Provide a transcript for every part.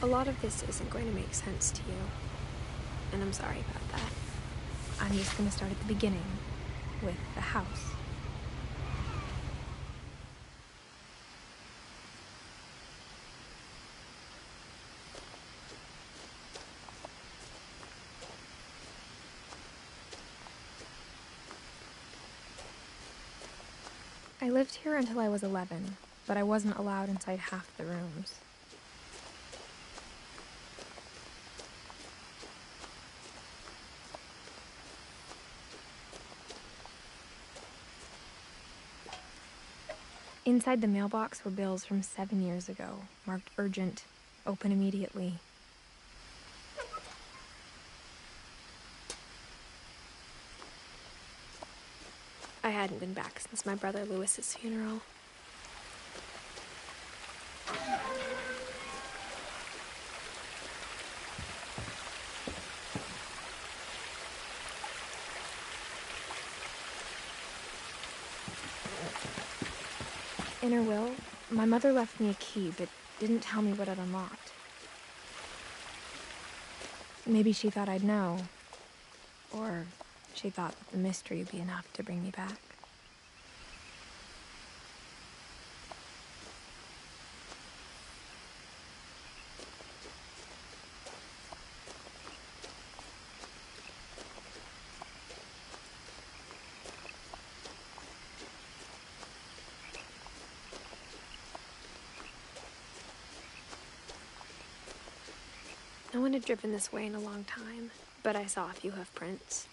A lot of this isn't going to make sense to you, and I'm sorry about that. I'm just going to start at the beginning, with the house. I lived here until I was 11, but I wasn't allowed inside half the rooms. Inside the mailbox were bills from 7 years ago, marked urgent, open immediately. I hadn't been back since my brother Lewis's funeral. In her will, my mother left me a key, but didn't tell me what it unlocked. Maybe she thought I'd know, or she thought that the mystery would be enough to bring me back. No one had driven this way in a long time, but I saw a few hoof prints.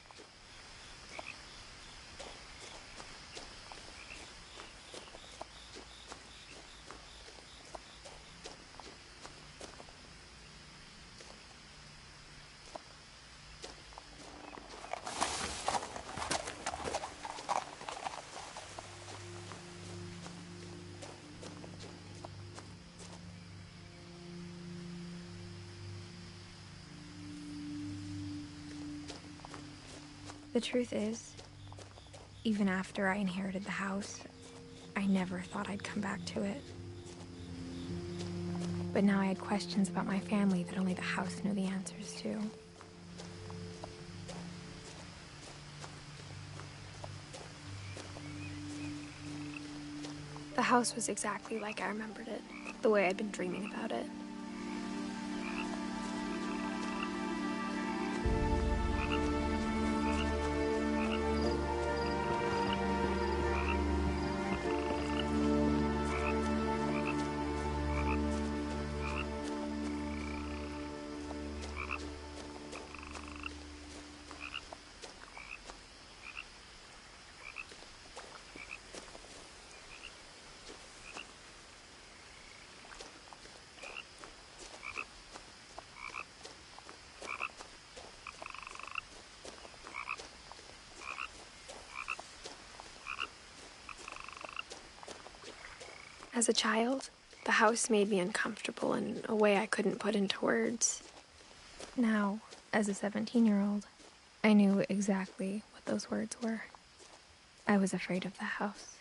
The truth is, even after I inherited the house, I never thought I'd come back to it. But now I had questions about my family that only the house knew the answers to. The house was exactly like I remembered it, the way I'd been dreaming about it. As a child, the house made me uncomfortable in a way I couldn't put into words. Now, as a 17-year-old, I knew exactly what those words were. I was afraid of the house.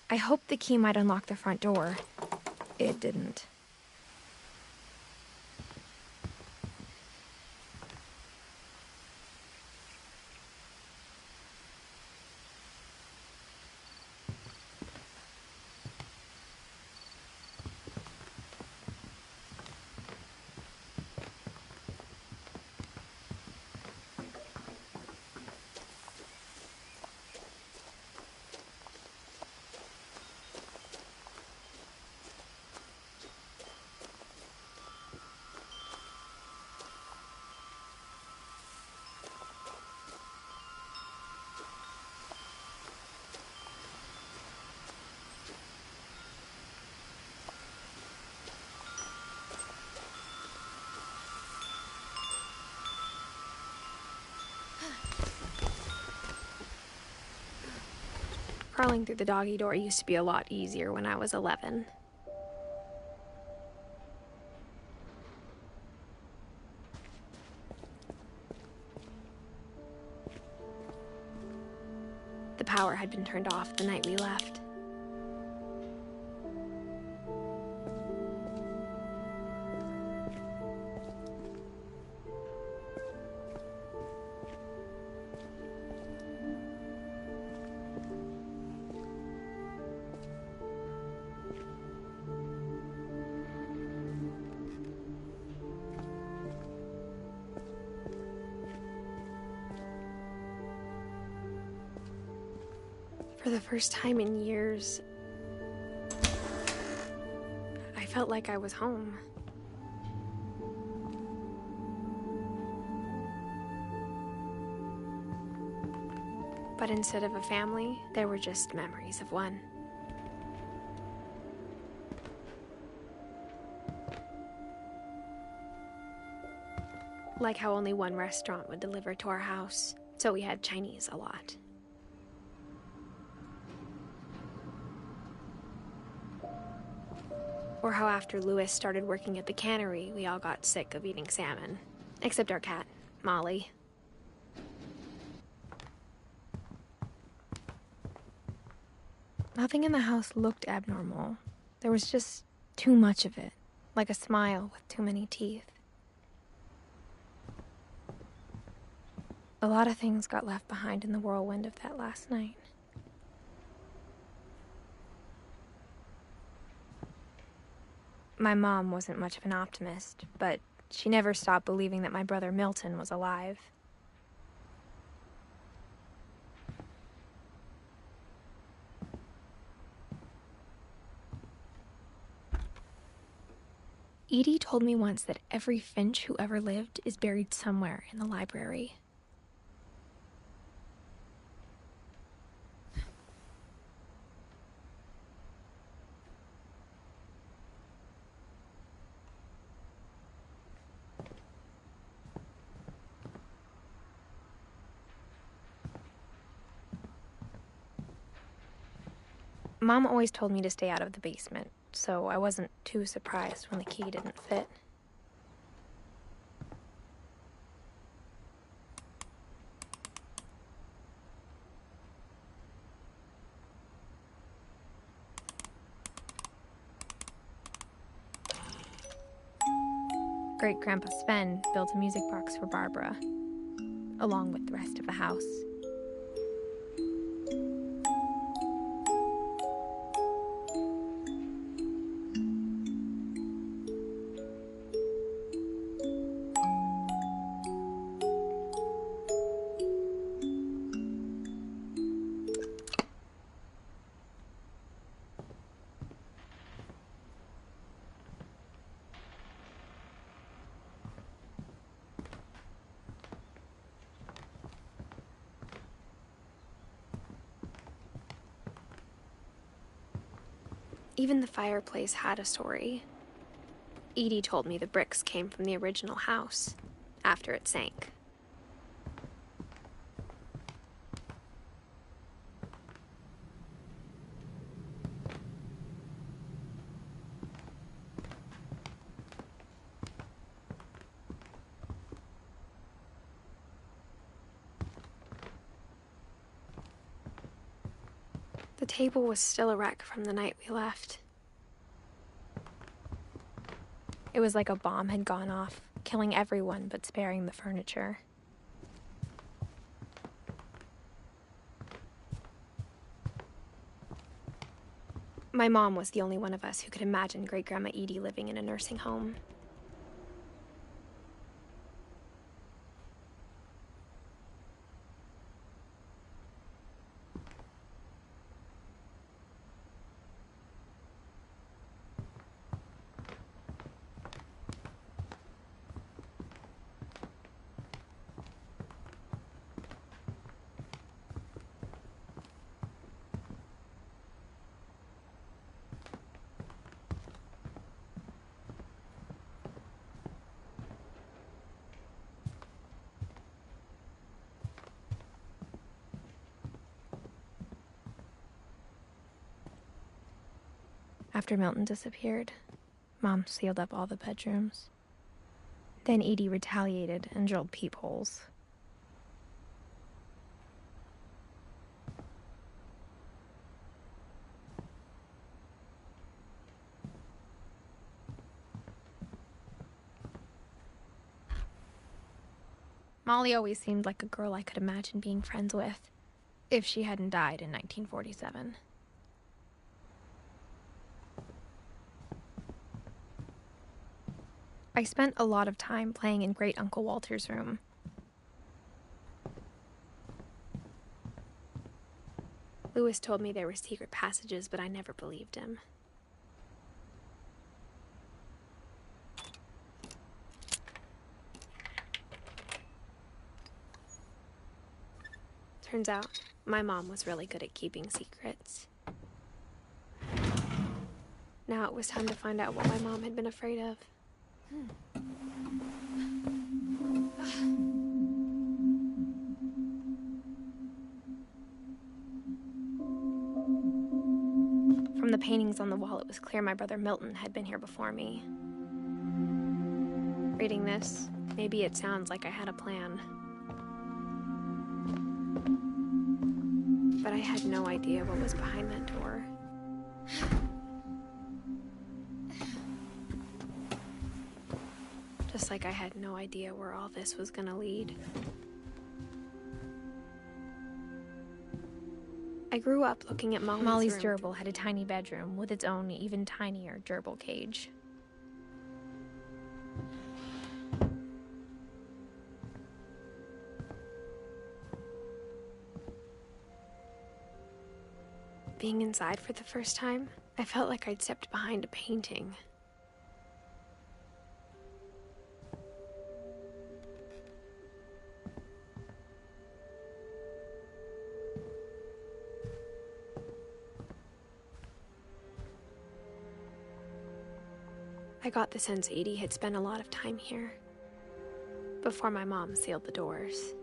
I hoped the key might unlock the front door. It didn't. Crawling through the doggy door used to be a lot easier when I was 11. The power had been turned off the night we left. For the first time in years, I felt like I was home. But instead of a family, there were just memories of one. Like how only one restaurant would deliver to our house, so we had Chinese a lot. Or how after Louis started working at the cannery, we all got sick of eating salmon. Except our cat, Molly. Nothing in the house looked abnormal. There was just too much of it, like a smile with too many teeth. A lot of things got left behind in the whirlwind of that last night. My mom wasn't much of an optimist, but she never stopped believing that my brother Milton was alive. Edie told me once that every Finch who ever lived is buried somewhere in the library. Mom always told me to stay out of the basement, so I wasn't too surprised when the key didn't fit. Great-Grandpa Sven built a music box for Barbara, along with the rest of the house. Even the fireplace had a story. Edie told me the bricks came from the original house, after it sank. The table was still a wreck from the night we left. It was like a bomb had gone off, killing everyone but sparing the furniture. My mom was the only one of us who could imagine Great-Grandma Edie living in a nursing home. After Milton disappeared, Mom sealed up all the bedrooms. Then Edie retaliated and drilled peepholes. Molly always seemed like a girl I could imagine being friends with, if she hadn't died in 1947. I spent a lot of time playing in Great Uncle Walter's room. Lewis told me there were secret passages, but I never believed him. Turns out, my mom was really good at keeping secrets. Now it was time to find out what my mom had been afraid of. From the paintings on the wall, it was clear my brother Milton had been here before me. Reading this, maybe it sounds like I had a plan. But I had no idea what was behind that door. Just like I had no idea where all this was gonna lead. I grew up looking at Molly's gerbil had a tiny bedroom with its own even tinier gerbil cage. Being inside for the first time, I felt like I'd stepped behind a painting. I got the sense Edie had spent a lot of time here, before my mom sealed the doors.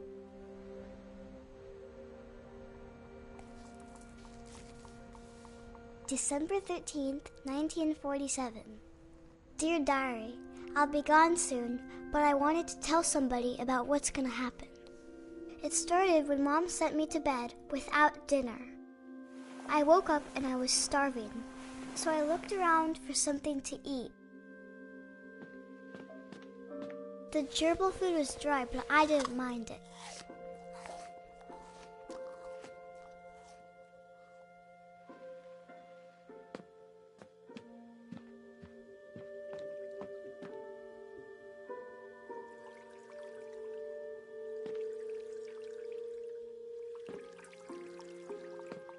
December 13th, 1947. Dear Diary, I'll be gone soon, but I wanted to tell somebody about what's gonna happen. It started when Mom sent me to bed without dinner. I woke up and I was starving, so I looked around for something to eat. The gerbil food was dry, but I didn't mind it.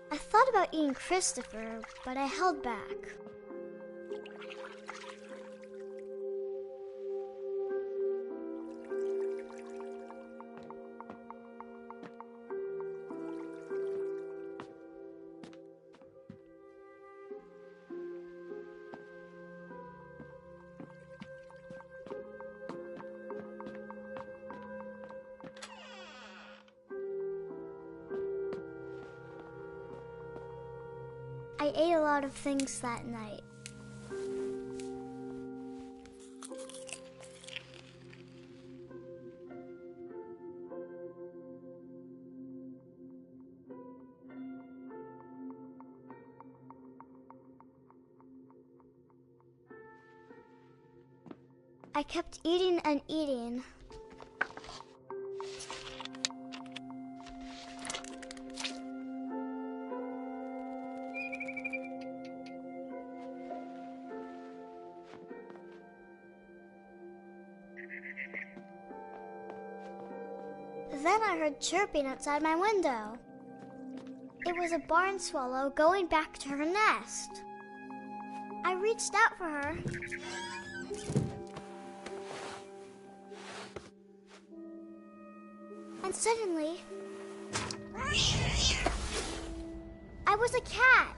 I thought about eating Christopher, but I held back. I ate a lot of things that night. I kept eating and eating. Then I heard chirping outside my window. It was a barn swallow going back to her nest. I reached out for her. And suddenly, I was a cat.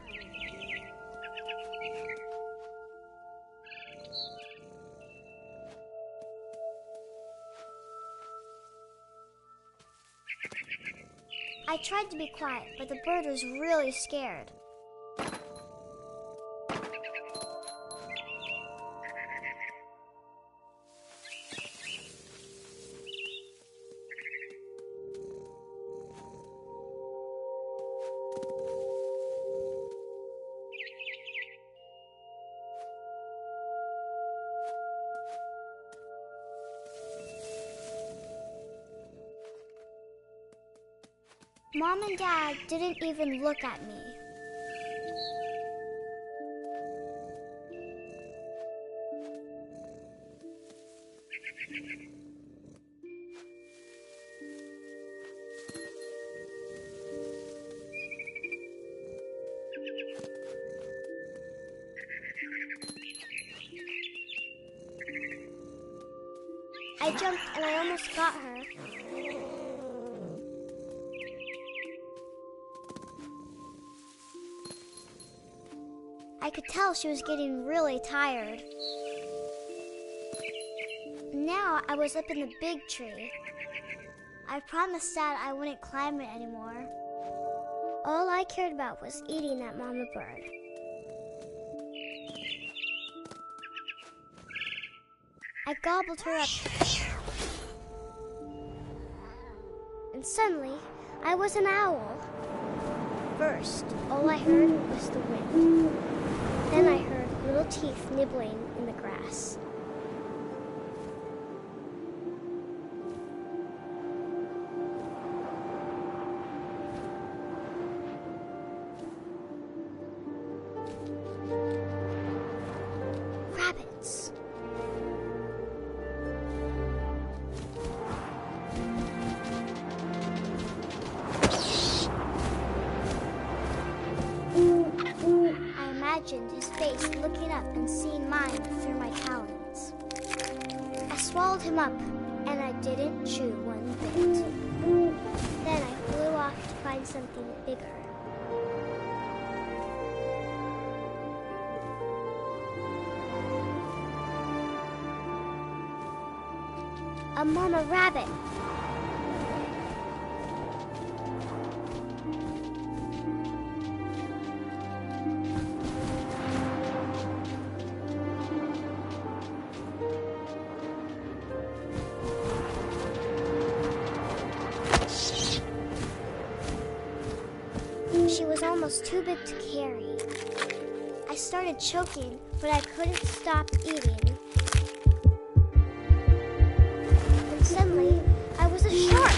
I tried to be quiet, but the bird was really scared. Mom and Dad didn't even look at me. I jumped and I almost got her. I could tell she was getting really tired. Now I was up in the big tree. I promised Dad I wouldn't climb it anymore. All I cared about was eating that mama bird. I gobbled her up. And suddenly, I was an owl. First, all I heard was the wind. Then I heard little teeth nibbling in the grass. Rabbits. I imagined his face looking up and seeing mine through my talons. I swallowed him up, and I didn't chew one bit. Then I flew off to find something bigger. A mama rabbit. She was almost too big to carry. I started choking, but I couldn't stop eating. And suddenly, I was a shark.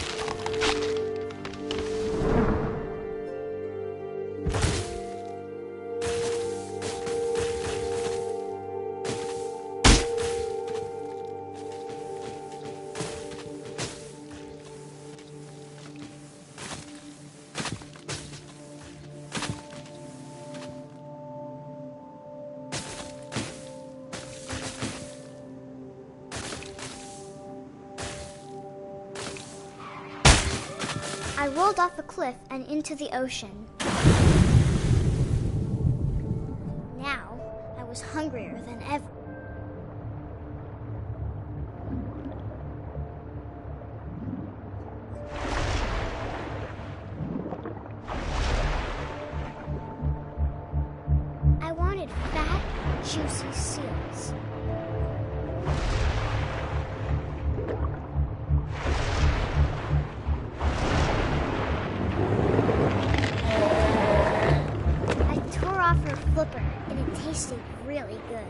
I rolled off a cliff and into the ocean. Now, I was hungrier than ever. I wanted fat, juicy seals. Her flipper, and it tasted really good.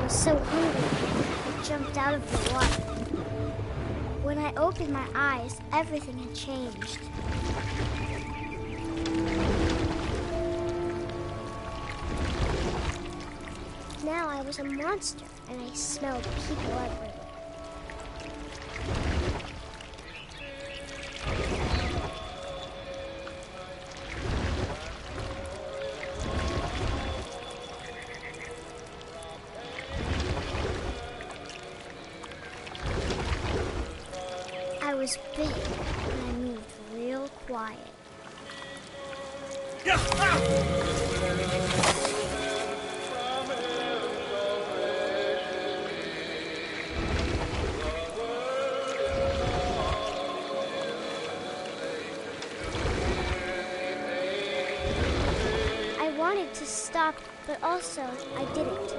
So hungry, I jumped out of the water. When I opened my eyes, everything had changed. Now I was a monster, and I smelled people everywhere. was big, and I moved real quiet. I wanted to stop, but also I didn't.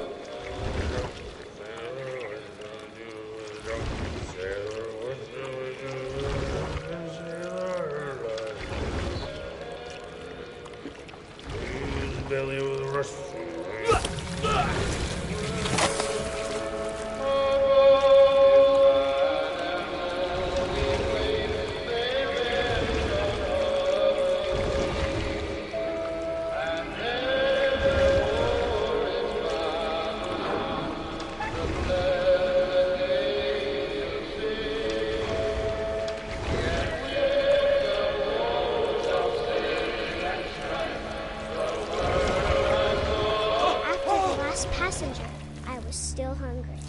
Passenger, I was still hungry.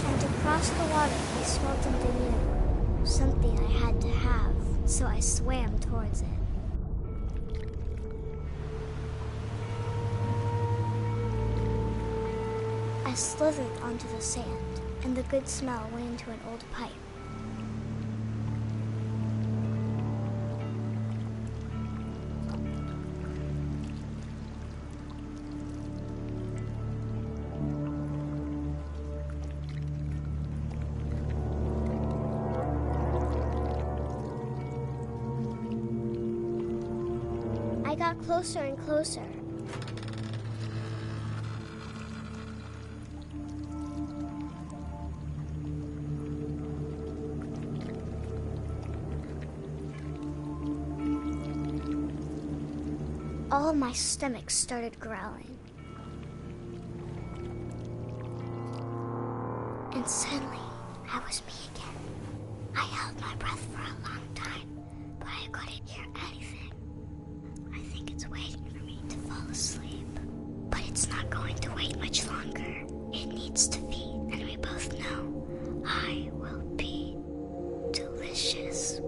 And to cross the water, I smelled something new. Something I had to have, so I swam towards it. I slithered onto the sand, and the good smell went into an old pipe. I got closer and closer. All my stomach started growling. And suddenly, I was me again. I held my breath for a long time, but I couldn't hear anything. I think it's waiting for me to fall asleep. But it's not going to wait much longer. It needs to feed, and we both know I will be delicious.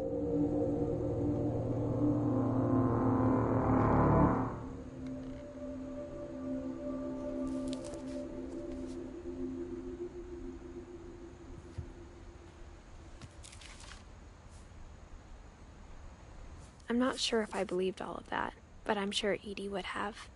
I'm not sure if I believed all of that, but I'm sure Edie would have.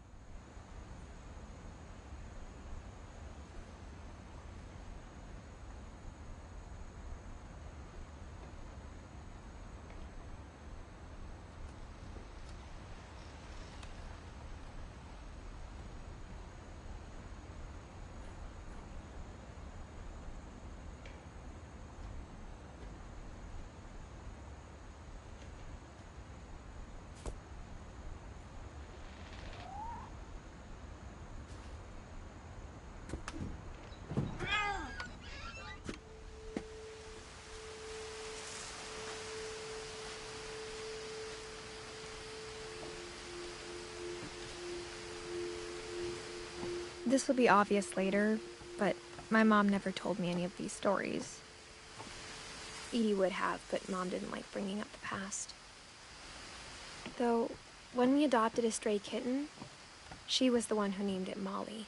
This will be obvious later, but my mom never told me any of these stories. Edie would have, but Mom didn't like bringing up the past. Though, when we adopted a stray kitten, she was the one who named it Molly.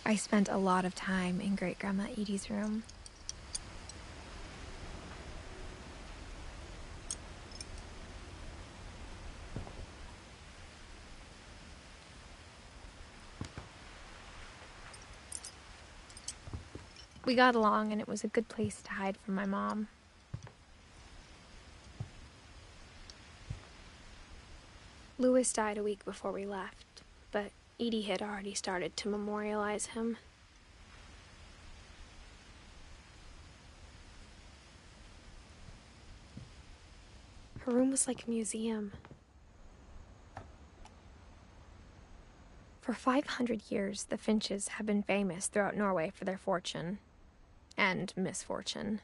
I spent a lot of time in Great-Grandma Edie's room. We got along, and it was a good place to hide from my mom. Louis died a week before we left, but Edie had already started to memorialize him. Her room was like a museum. For 500 years, the Finches have been famous throughout Norway for their fortune. And misfortune.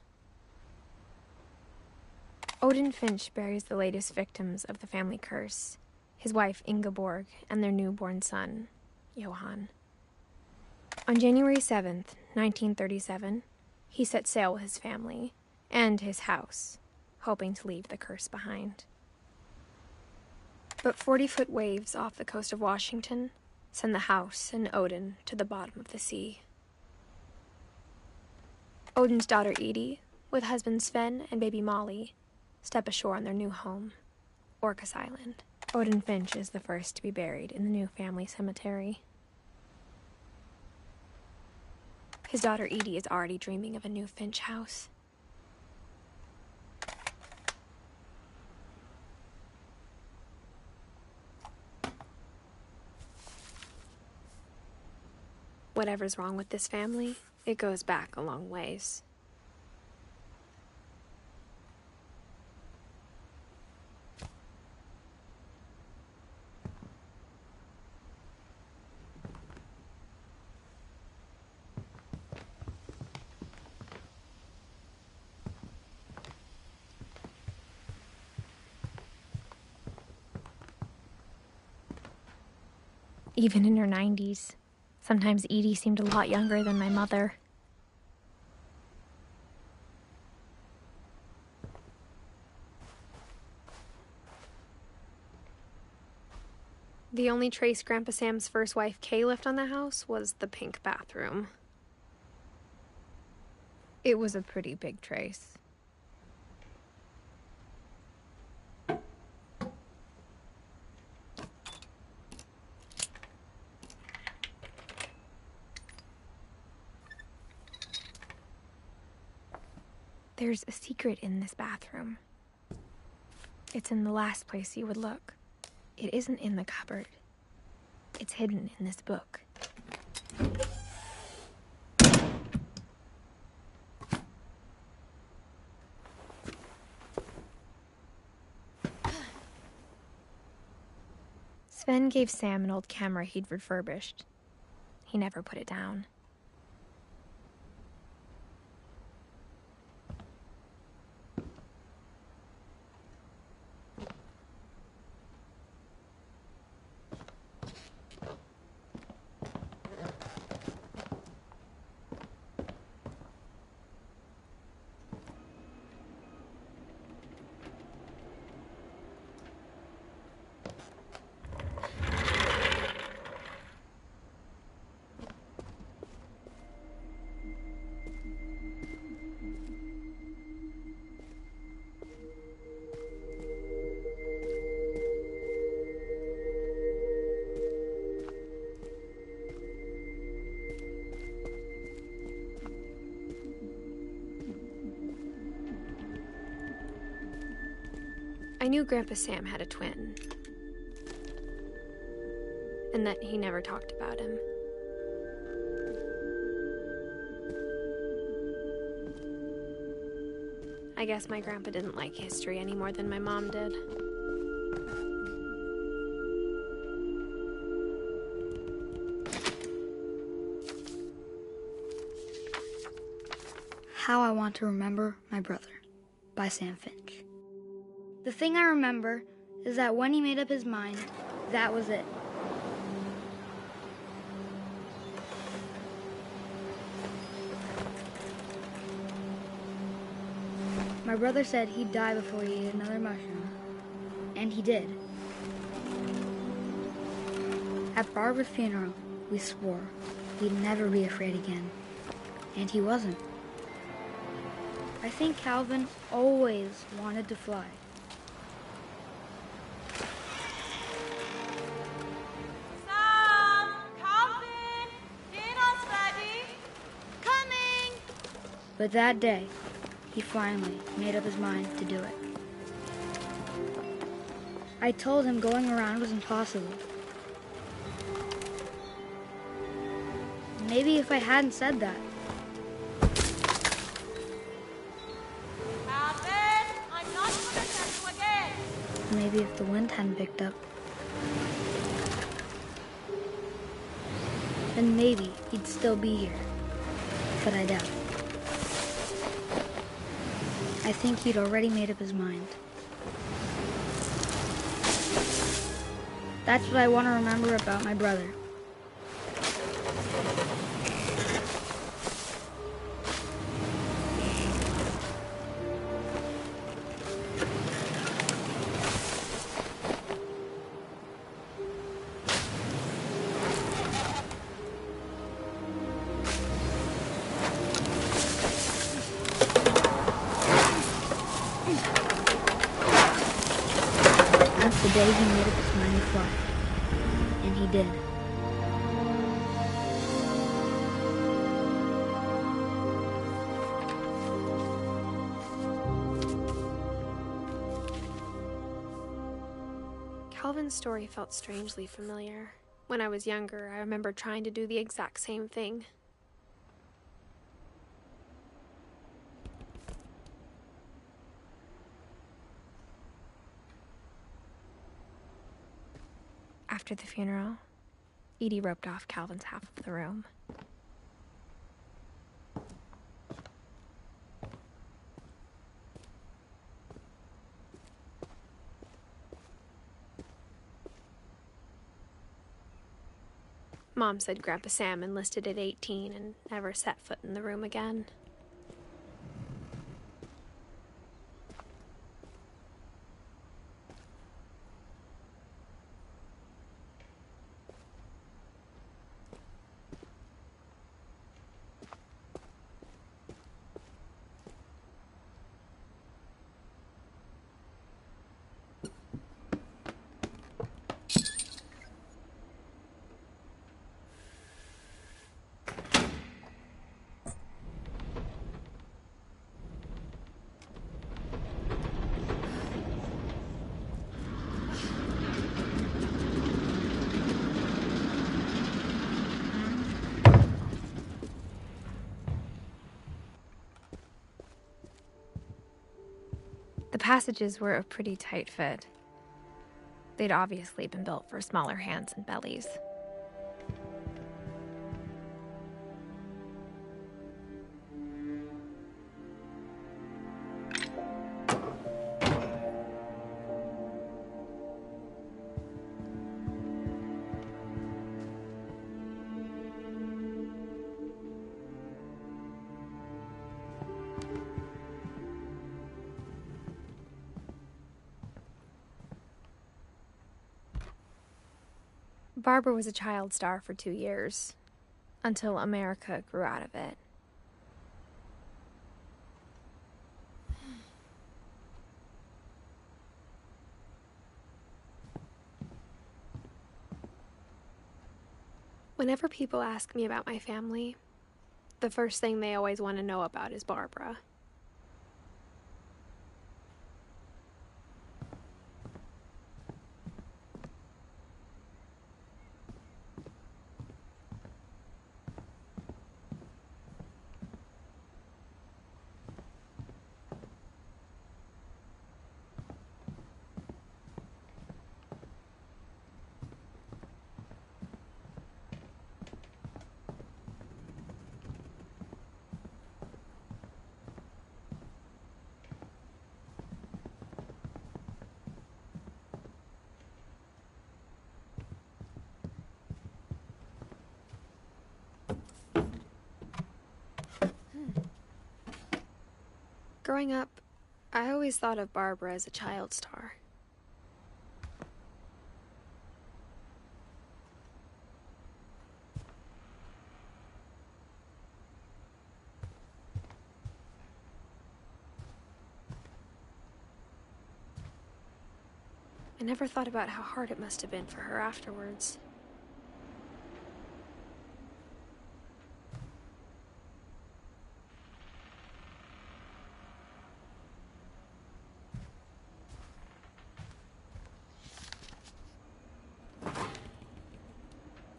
Odin Finch buries the latest victims of the family curse, his wife Ingeborg and their newborn son, Johann. On January 7th, 1937, he set sail with his family and his house, hoping to leave the curse behind. But 40-foot waves off the coast of Washington send the house and Odin to the bottom of the sea. Odin's daughter Edie, with husband Sven and baby Molly, step ashore on their new home, Orcas Island. Edith Finch is the first to be buried in the new family cemetery. His daughter Edie is already dreaming of a new Finch house. Whatever's wrong with this family, it goes back a long ways. Even in her 90s, sometimes Edie seemed a lot younger than my mother. The only trace Grandpa Sam's first wife Kay left on the house was the pink bathroom. It was a pretty big trace. There's a secret in this bathroom. It's in the last place you would look. It isn't in the cupboard. It's hidden in this book. Sven gave Sam an old camera he'd refurbished. He never put it down. I knew Grandpa Sam had a twin, and that he never talked about him. I guess my grandpa didn't like history any more than my mom did. How I Want to Remember My Brother by Sam Finch. The thing I remember is that when he made up his mind, that was it. My brother said he'd die before he ate another mushroom, and he did. At Barbara's funeral, we swore we'd never be afraid again, and he wasn't. I think Calvin always wanted to fly. But that day, he finally made up his mind to do it. I told him going around was impossible. Maybe if I hadn't said that. Alvin, I'm not going to tell you again. Maybe if the wind hadn't picked up. Then maybe he'd still be here. But I doubt it. I think he'd already made up his mind. That's what I want to remember about my brother. day he made up his mind to fly. And he did. Calvin's story felt strangely familiar. When I was younger, I remember trying to do the exact same thing. After the funeral, Edie roped off Calvin's half of the room. Mom said Grandpa Sam enlisted at 18 and never set foot in the room again. The passages were a pretty tight fit. They'd obviously been built for smaller hands and bellies. Barbara was a child star for 2 years, until America grew out of it. Whenever people ask me about my family, the first thing they always want to know about is Barbara. Growing up, I always thought of Barbara as a child star. I never thought about how hard it must have been for her afterwards.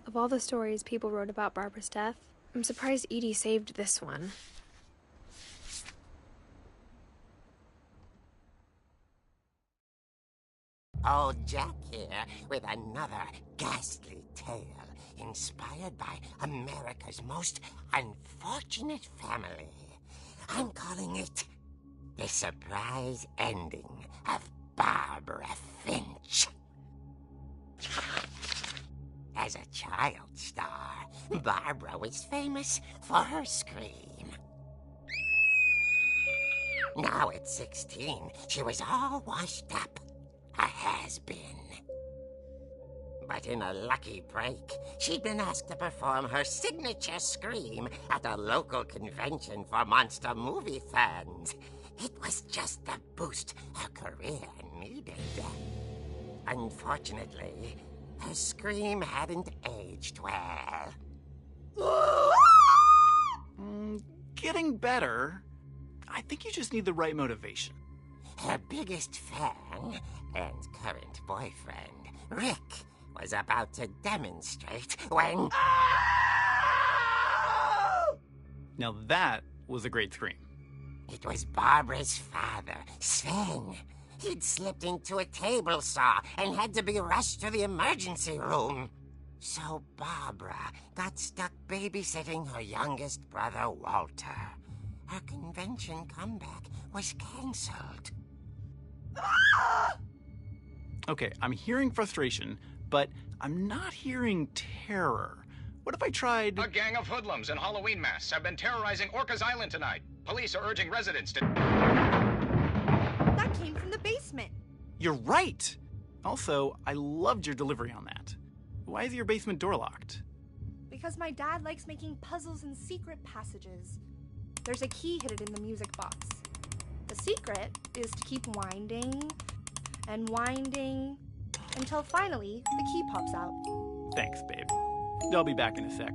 Of all the stories people wrote about Barbara's death, I'm surprised Edie saved this one. Old Jack here with another ghastly tale inspired by America's most unfortunate family. I'm calling it The Surprise Ending of Barbara Finch. As a child star, Barbara was famous for her scream. Now at 16, she was all washed up. A has-been. But in a lucky break, she'd been asked to perform her signature scream at a local convention for monster movie fans. It was just the boost her career needed. Unfortunately, her scream hadn't aged well. Getting better. I think you just need the right motivation. Her biggest fan and current boyfriend, Rick, was about to demonstrate when... Now that was a great scream. It was Barbara's father, Sven. He'd slipped into a table saw and had to be rushed to the emergency room. So Barbara got stuck babysitting her youngest brother, Walter. Her convention comeback was cancelled. Okay, I'm hearing frustration, but I'm not hearing terror. What if I tried... A gang of hoodlums in Halloween masks have been terrorizing Orcas Island tonight. Police are urging residents to... That came from the basement. You're right! Also, I loved your delivery on that. Why is your basement door locked? Because my dad likes making puzzles and secret passages. There's a key hidden in the music box. The secret is to keep winding and winding until finally the key pops out. Thanks, babe. I'll be back in a sec.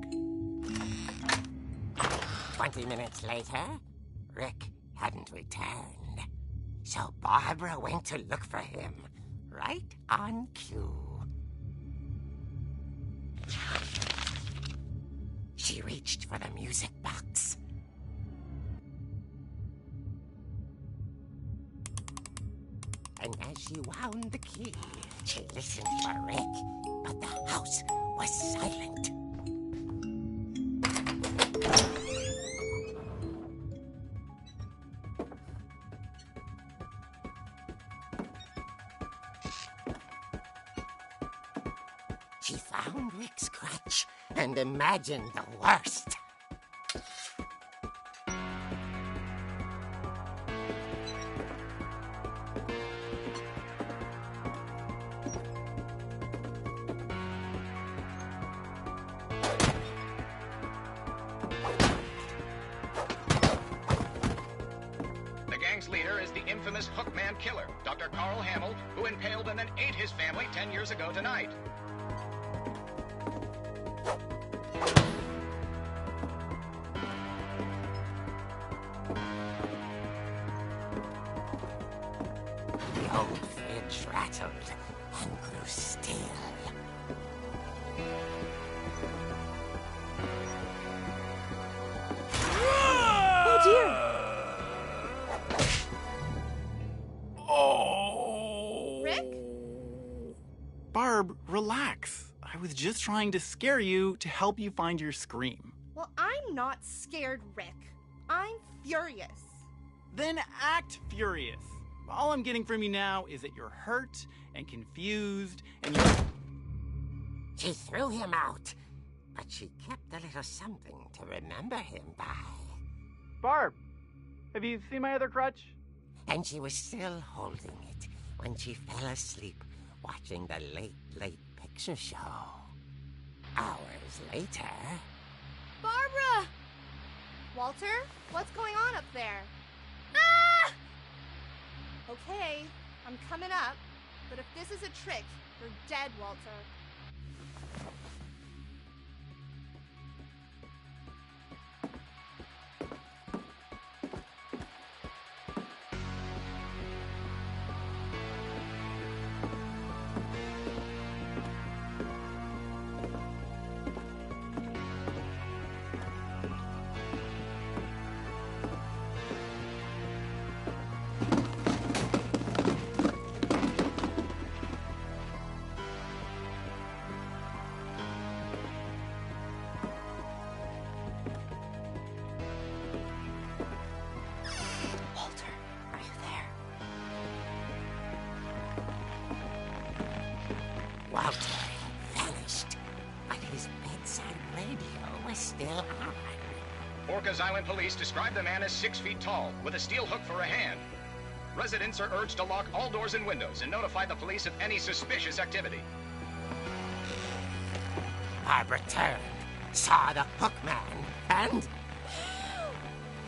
20 minutes later, Rick hadn't returned. So Barbara went to look for him, right on cue. She reached for the music box. And as she wound the key, she listened for Rick, but the house was silent. She found Rick's crutch and imagined the worst. The gang's leader is the infamous Hookman killer, Dr. Carl Hamill, who impaled and then ate his family 10 years ago tonight. The old fridge rattled and grew still. Oh dear! Oh! Rick? Barb, relax. I was just trying to scare you to help you find your scream. Well, I'm not scared, Rick. I'm furious. Then act furious. All I'm getting from you now is that you're hurt and confused and you're... She threw him out, but she kept a little something to remember him by. Barb, have you seen my other crutch? And she was still holding it when she fell asleep watching the late picture show. Hours later... Barbara! Walter, what's going on up there? Ah! Okay, I'm coming up, but if this is a trick, you're dead, Walter. Walter vanished, but his bedside radio was still on. Orcas Island police describe the man as 6 feet tall, with a steel hook for a hand. Residents are urged to lock all doors and windows and notify the police of any suspicious activity. Barbara turned, saw the hook man, and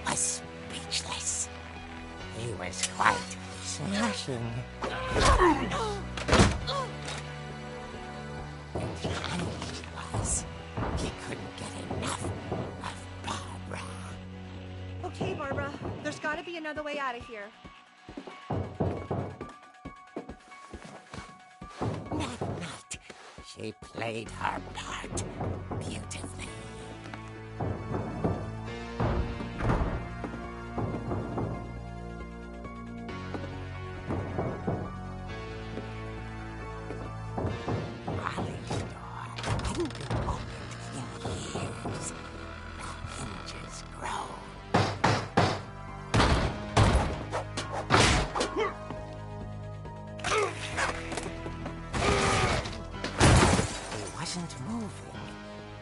was speechless. He was quite smashing. And the irony was, he couldn't get enough of Barbara. Okay, Barbara, there's gotta be another way out of here. That night, she played her part beautifully. Molly's door hadn't been opened in years. The hinges groaned. He wasn't moving,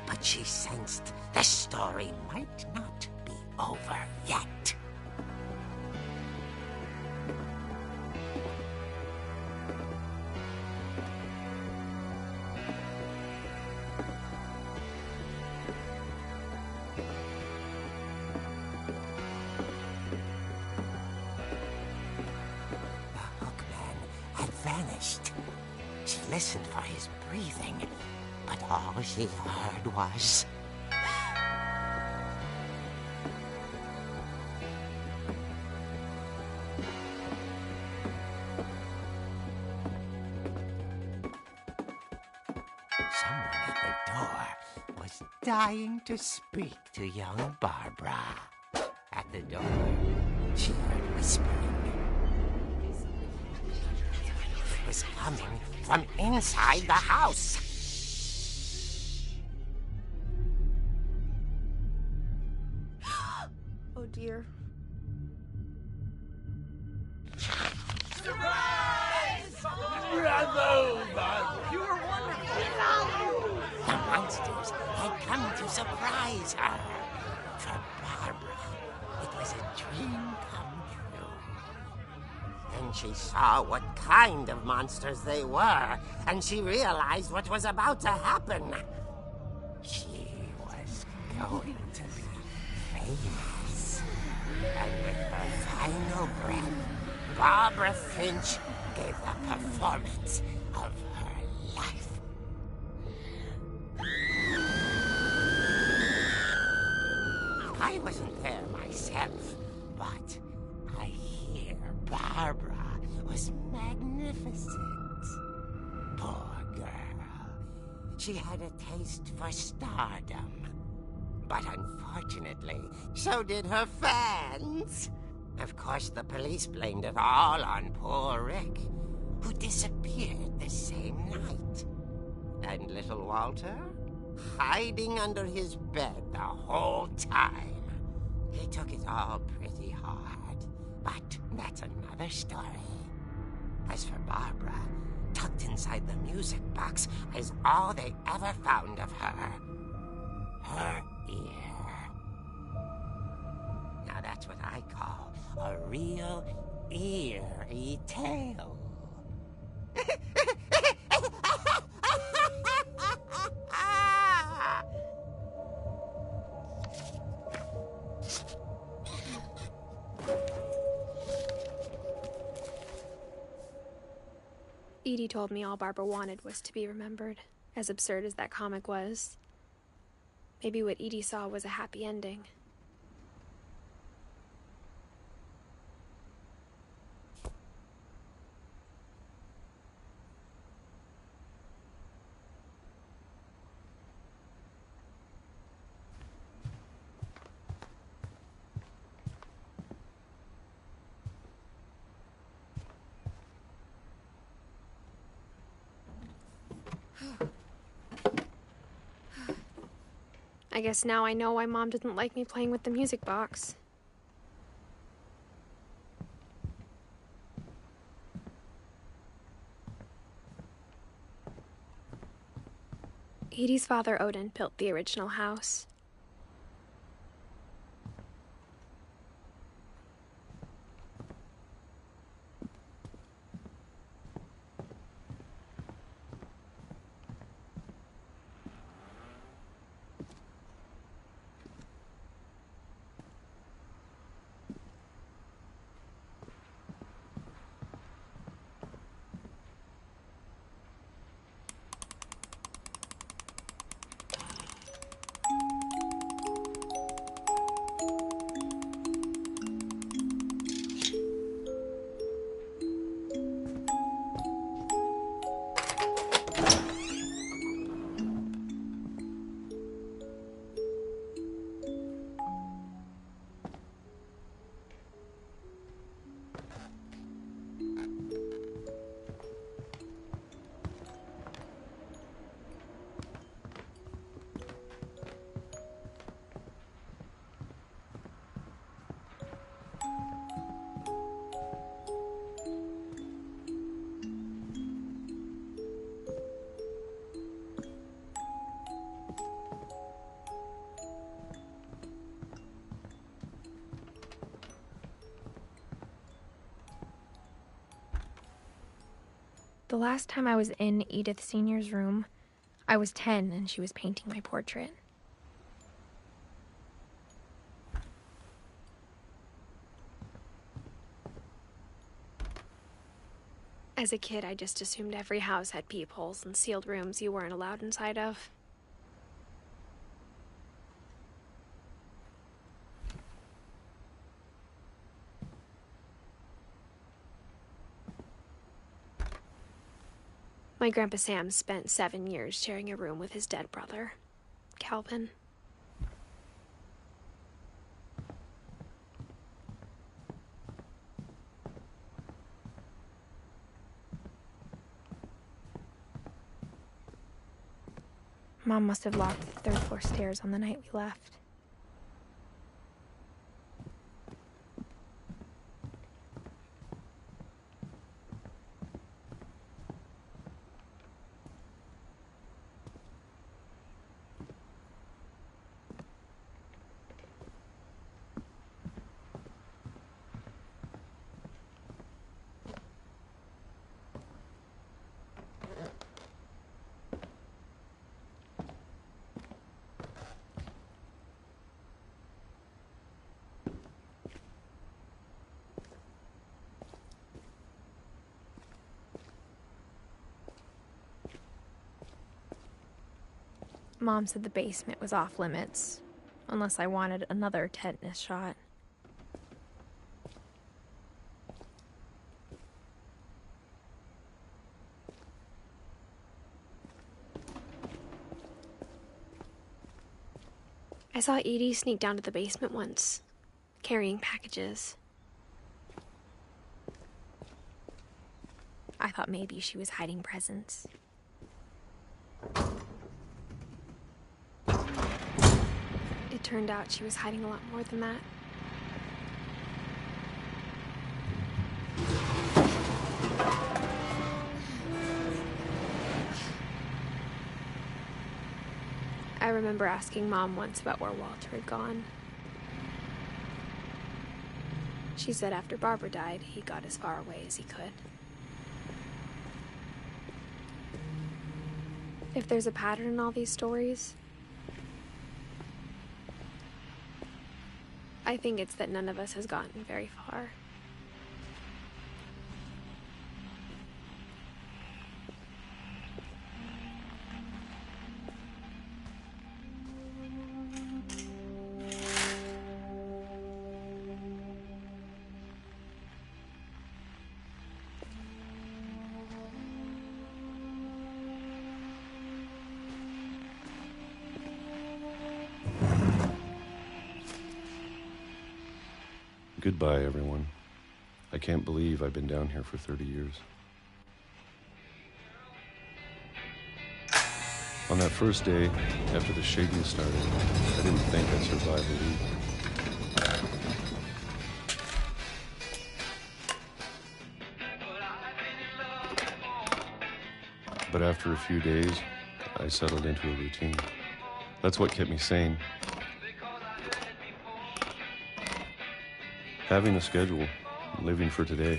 but she sensed the story might not be over yet. The hookman had vanished. She listened for his breathing, but all she heard was... someone at the door was dying to speak to young Barbara. At the door, she heard whispering. It was coming from inside the house. Oh dear. The monsters had come to surprise her. For Barbara, it was a dream come true. Then she saw what kind of monsters they were, and she realized what was about to happen. She was going to be famous. And with her final breath, Barbara Finch gave the performance of her life. I wasn't there myself, but I hear Barbara was magnificent. Poor girl. She had a taste for stardom. But unfortunately, so did her fans. Of course, the police blamed it all on poor Rick, who disappeared the same night. And little Walter? Hiding under his bed the whole time. He took it all pretty hard, but that's another story. As for Barbara, tucked inside the music box is all they ever found of her. Her ear. Now that's what I call a real eerie tale. Edie told me all Barbara wanted was to be remembered, as absurd as that comic was. Maybe what Edie saw was a happy ending. I guess now I know why Mom didn't like me playing with the music box. Edie's father, Odin, built the original house. The last time I was in Edith Sr.'s room, I was 10 and she was painting my portrait. As a kid, I just assumed every house had peepholes and sealed rooms you weren't allowed inside of. My Grandpa Sam spent 7 years sharing a room with his dead brother, Calvin. Mom must have locked the third floor stairs on the night we left. Mom said the basement was off limits, unless I wanted another tetanus shot. I saw Edie sneak down to the basement once, carrying packages. I thought maybe she was hiding presents. It turned out she was hiding a lot more than that. I remember asking Mom once about where Walter had gone. She said after Barbara died, he got as far away as he could. If there's a pattern in all these stories, I think it's that none of us has gotten very far. Goodbye, everyone. I can't believe I've been down here for 30 years. On that first day, after the shaking started, I didn't think I'd survive a week. But after a few days, I settled into a routine. That's what kept me sane. Having a schedule, living for today.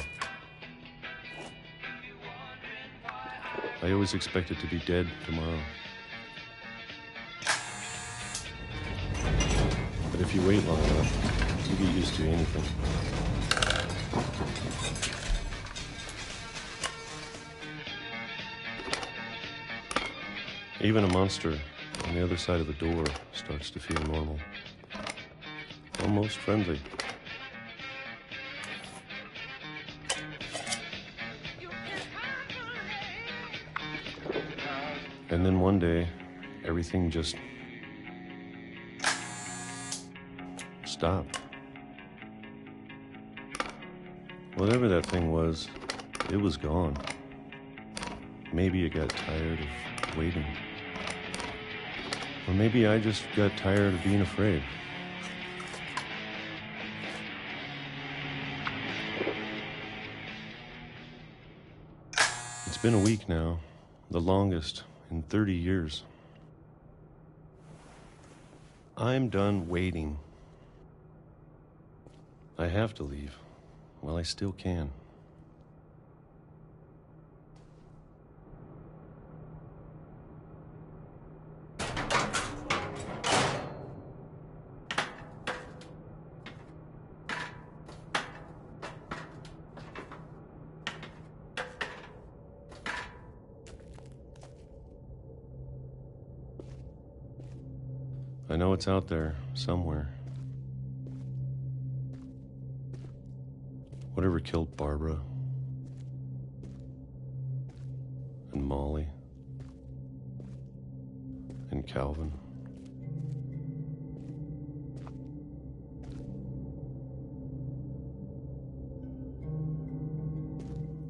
I always expected to be dead tomorrow. But if you wait long enough, you get used to anything. Even a monster on the other side of the door starts to feel normal. Almost friendly. And then one day, everything just stopped. Whatever that thing was, it was gone. Maybe it got tired of waiting. Or maybe I just got tired of being afraid. It's been a week now, the longest in 30 years. I'm done waiting. I have to leave. Well, I still can. I know it's out there somewhere. Whatever killed Barbara and Molly and Calvin.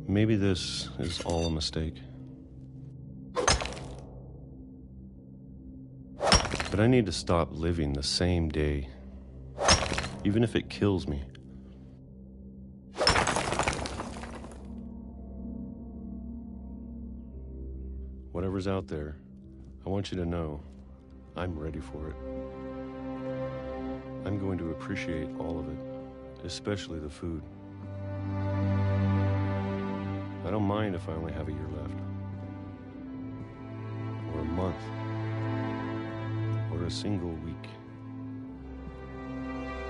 Maybe this is all a mistake. But I need to stop living the same day, even if it kills me. Whatever's out there, I want you to know I'm ready for it. I'm going to appreciate all of it, especially the food. I don't mind if I only have a year left, or a month, or a single week.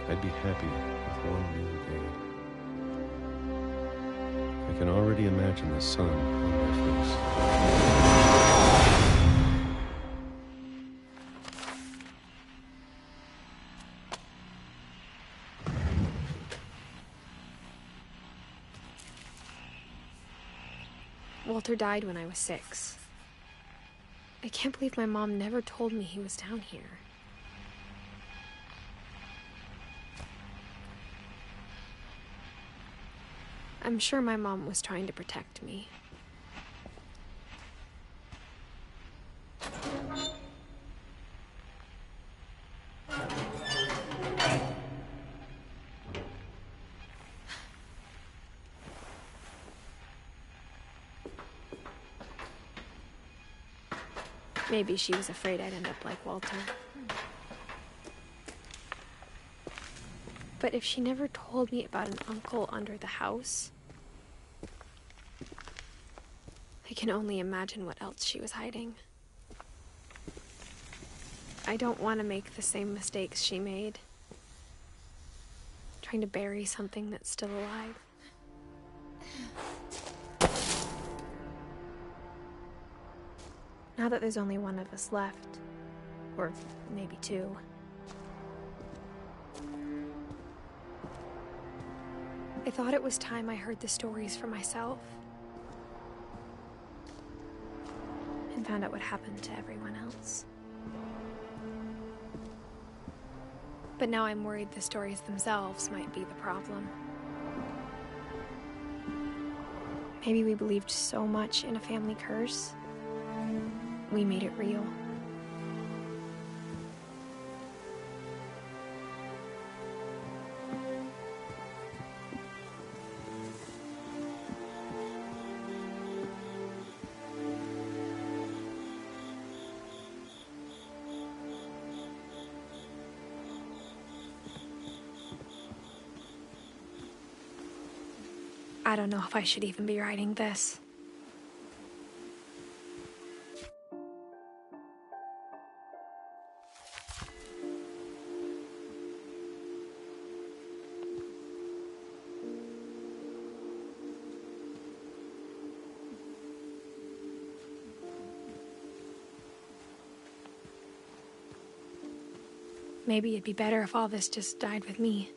I'd be happy with one new day. I can already imagine the sun on my face. Walter died when I was 6. I can't believe my mom never told me he was down here. I'm sure my mom was trying to protect me. Maybe she was afraid I'd end up like Walter. But if she never told me about an uncle under the house, I can only imagine what else she was hiding. I don't want to make the same mistakes she made, trying to bury something that's still alive. Now that there's only one of us left, or maybe 2, I thought it was time I heard the stories for myself and found out what happened to everyone else. But now I'm worried the stories themselves might be the problem. Maybe we believed so much in a family curse, we made it real. I don't know if I should even be writing this. Maybe it'd be better if all this just died with me.